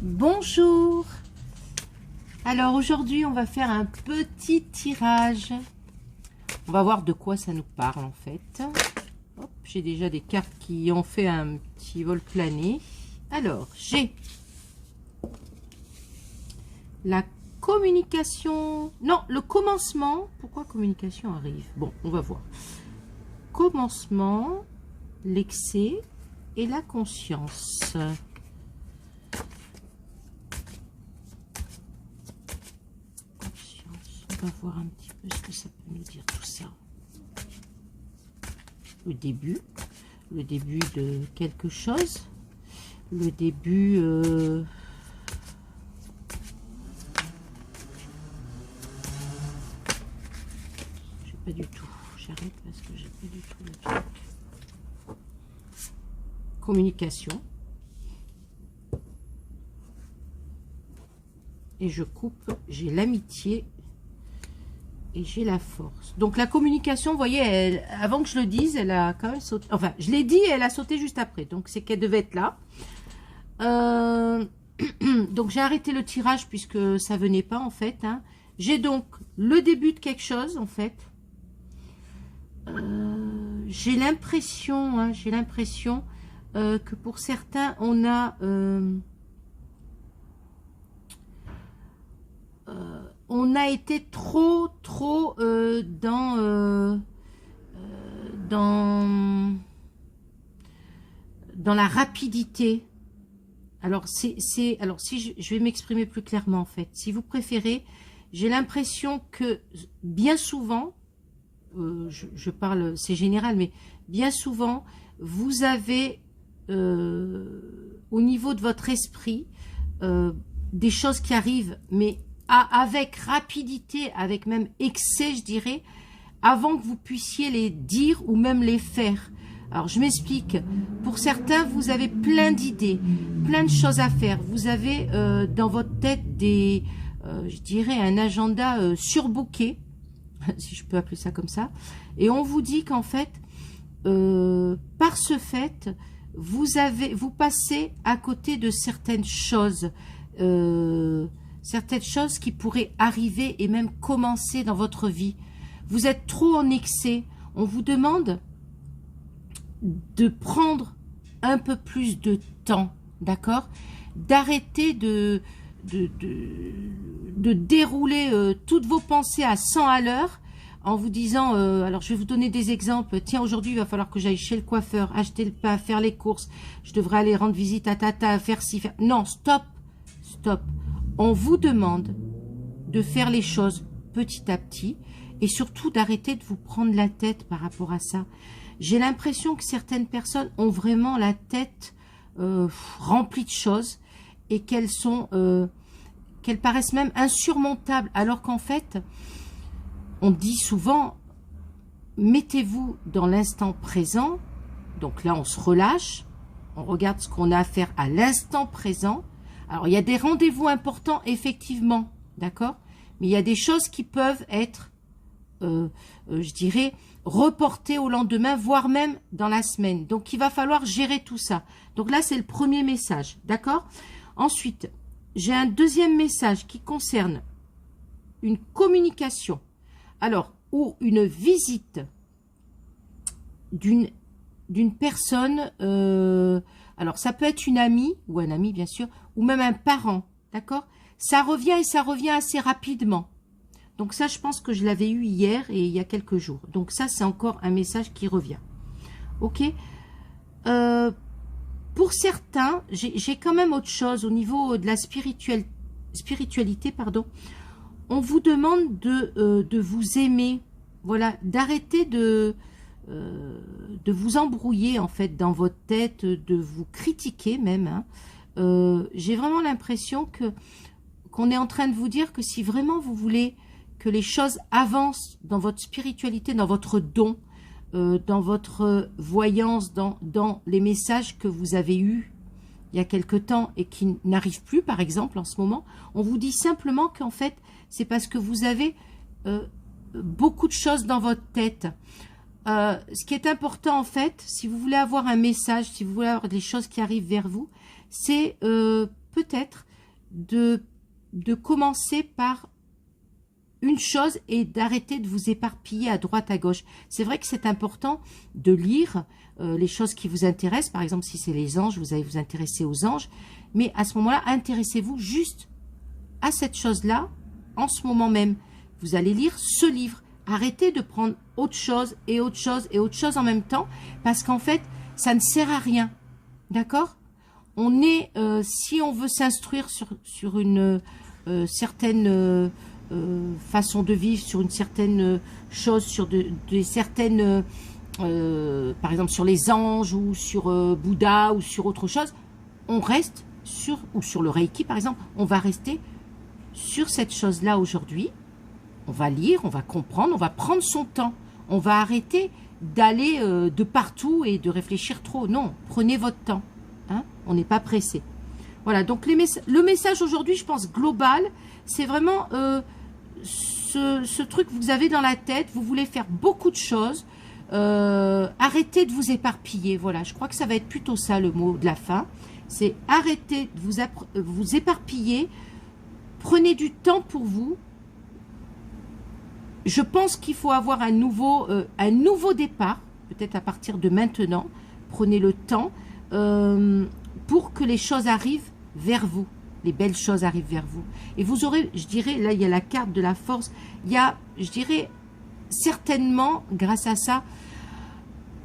Bonjour. Alors aujourd'hui on va faire un petit tirage. On va voir de quoi ça nous parle en fait. J'ai déjà des cartes qui ont fait un petit vol plané. Alors j'ai la communication. Non, le commencement. Pourquoi communication arrive? Bon, on va voir. Commencement, l'excès et la conscience. On va voir un petit peu ce que ça peut nous dire tout ça. Le début de quelque chose, le début je sais pas du tout, j'arrête parce que j'ai pas du tout le truc. Communication. Et je coupe, j'ai l'amitié et j'ai la force. Donc la communication, vous voyez, elle, avant que je le dise, elle a quand même sauté. Enfin, je l'ai dit et elle a sauté juste après. Donc c'est qu'elle devait être là. Donc j'ai arrêté le tirage puisque ça venait pas en fait. Hein. J'ai donc le début de quelque chose en fait. J'ai l'impression, hein, que pour certains, on a été trop dans la rapidité. Alors alors si je vais m'exprimer plus clairement en fait, si vous préférez, j'ai l'impression que bien souvent, je parle, c'est général, mais bien souvent vous avez au niveau de votre esprit des choses qui arrivent, mais avec rapidité, avec même excès, je dirais, avant que vous puissiez les dire ou même les faire. Alors, je m'explique. Pour certains, vous avez plein d'idées, plein de choses à faire. Vous avez dans votre tête des, je dirais, un agenda surbooké, si je peux appeler ça comme ça. Et on vous dit qu'en fait, par ce fait, vous passez à côté de certaines choses. Certaines choses qui pourraient arriver et même commencer dans votre vie. Vous êtes trop en excès. On vous demande de prendre un peu plus de temps, d'accord? D'arrêter de dérouler toutes vos pensées à 100 à l'heure en vous disant, alors je vais vous donner des exemples. Tiens, aujourd'hui, il va falloir que j'aille chez le coiffeur, acheter le pain, faire les courses. Je devrais aller rendre visite à tata, faire ci, faire... Non, stop, stop. On vous demande de faire les choses petit à petit et surtout d'arrêter de vous prendre la tête par rapport à ça. J'ai l'impression que certaines personnes ont vraiment la tête remplie de choses et qu'elles paraissent même insurmontables, alors qu'en fait, on dit souvent, mettez-vous dans l'instant présent. Donc là, on se relâche, on regarde ce qu'on a à faire à l'instant présent. Alors, il y a des rendez-vous importants, effectivement, d'accord? Mais il y a des choses qui peuvent être, je dirais, reportées au lendemain, voire même dans la semaine. Donc, il va falloir gérer tout ça. Donc là, c'est le premier message, d'accord? Ensuite, j'ai un deuxième message qui concerne une communication. Alors, ou une visite d'une personne... alors, ça peut être une amie, ou un ami, bien sûr, ou même un parent, d'accord? Ça revient et ça revient assez rapidement. Donc ça, je pense que je l'avais eu hier et il y a quelques jours. Donc ça, c'est encore un message qui revient. Ok? Pour certains, j'ai quand même autre chose au niveau de la spiritualité, pardon. On vous demande de vous aimer, voilà, d'arrêter de vous embrouiller en fait dans votre tête, de vous critiquer même. Hein. J'ai vraiment l'impression qu'on est en train de vous dire que si vraiment vous voulez que les choses avancent dans votre spiritualité, dans votre don, dans votre voyance, dans les messages que vous avez eus il y a quelque temps et qui n'arrivent plus par exemple en ce moment, on vous dit simplement qu'en fait c'est parce que vous avez beaucoup de choses dans votre tête. Ce qui est important en fait, si vous voulez avoir un message, si vous voulez avoir des choses qui arrivent vers vous, c'est peut-être de commencer par une chose et d'arrêter de vous éparpiller à droite, à gauche. C'est vrai que c'est important de lire les choses qui vous intéressent. Par exemple, si c'est les anges, vous allez vous intéresser aux anges. Mais à ce moment-là, intéressez-vous juste à cette chose-là en ce moment même. Vous allez lire ce livre. Arrêtez de prendre autre chose et autre chose et autre chose en même temps parce qu'en fait, ça ne sert à rien. D'accord? On est, si on veut s'instruire sur une certaine façon de vivre, sur une certaine chose, sur des certaines, par exemple sur les anges ou sur Bouddha ou sur autre chose, on reste sur, ou sur le Reiki par exemple, on va rester sur cette chose-là aujourd'hui. On va lire, on va comprendre, on va prendre son temps. On va arrêter d'aller de partout et de réfléchir trop. Non, prenez votre temps. Hein, on n'est pas pressé. Voilà, donc le message aujourd'hui, je pense, global, c'est vraiment ce truc que vous avez dans la tête. Vous voulez faire beaucoup de choses. Arrêtez de vous éparpiller. Voilà, je crois que ça va être plutôt ça le mot de la fin. C'est arrêtez de vous éparpiller. Prenez du temps pour vous. Je pense qu'il faut avoir un nouveau départ, peut-être à partir de maintenant. Prenez le temps pour que les choses arrivent vers vous. Les belles choses arrivent vers vous. Et vous aurez, je dirais, là il y a la carte de la force. Il y a, je dirais, certainement, grâce à ça,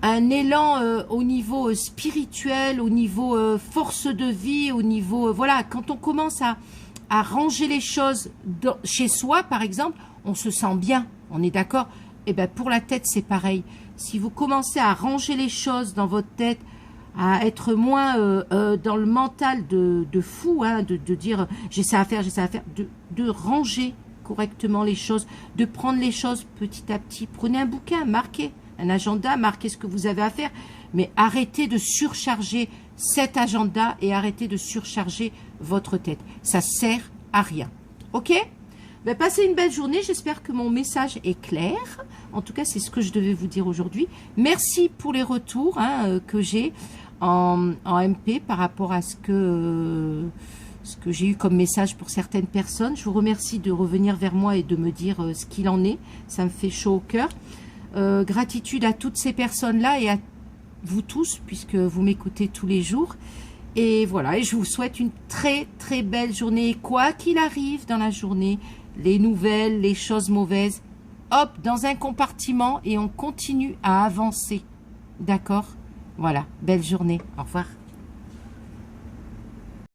un élan au niveau spirituel, au niveau force de vie, au niveau... voilà, quand on commence à ranger les choses chez soi, par exemple, on se sent bien, on est d'accord? Et bien pour la tête, c'est pareil. Si vous commencez à ranger les choses dans votre tête, à être moins dans le mental de fou, hein, de dire j'ai ça à faire, de ranger correctement les choses, de prendre les choses petit à petit. Prenez un bouquin, marquez un agenda, marquez ce que vous avez à faire, mais arrêtez de surcharger cet agenda et arrêtez de surcharger votre tête. Ça sert à rien. Ok? Ben, passez une belle journée. J'espère que mon message est clair. En tout cas, c'est ce que je devais vous dire aujourd'hui. Merci pour les retours que j'ai en MP par rapport à ce que j'ai eu comme message pour certaines personnes. Je vous remercie de revenir vers moi et de me dire ce qu'il en est. Ça me fait chaud au cœur. Gratitude à toutes ces personnes-là et à vous tous, puisque vous m'écoutez tous les jours. Et voilà, et je vous souhaite une très très belle journée. Quoi qu'il arrive dans la journée, les nouvelles, les choses mauvaises, hop, dans un compartiment et on continue à avancer. D'accord? Voilà, belle journée. Au revoir.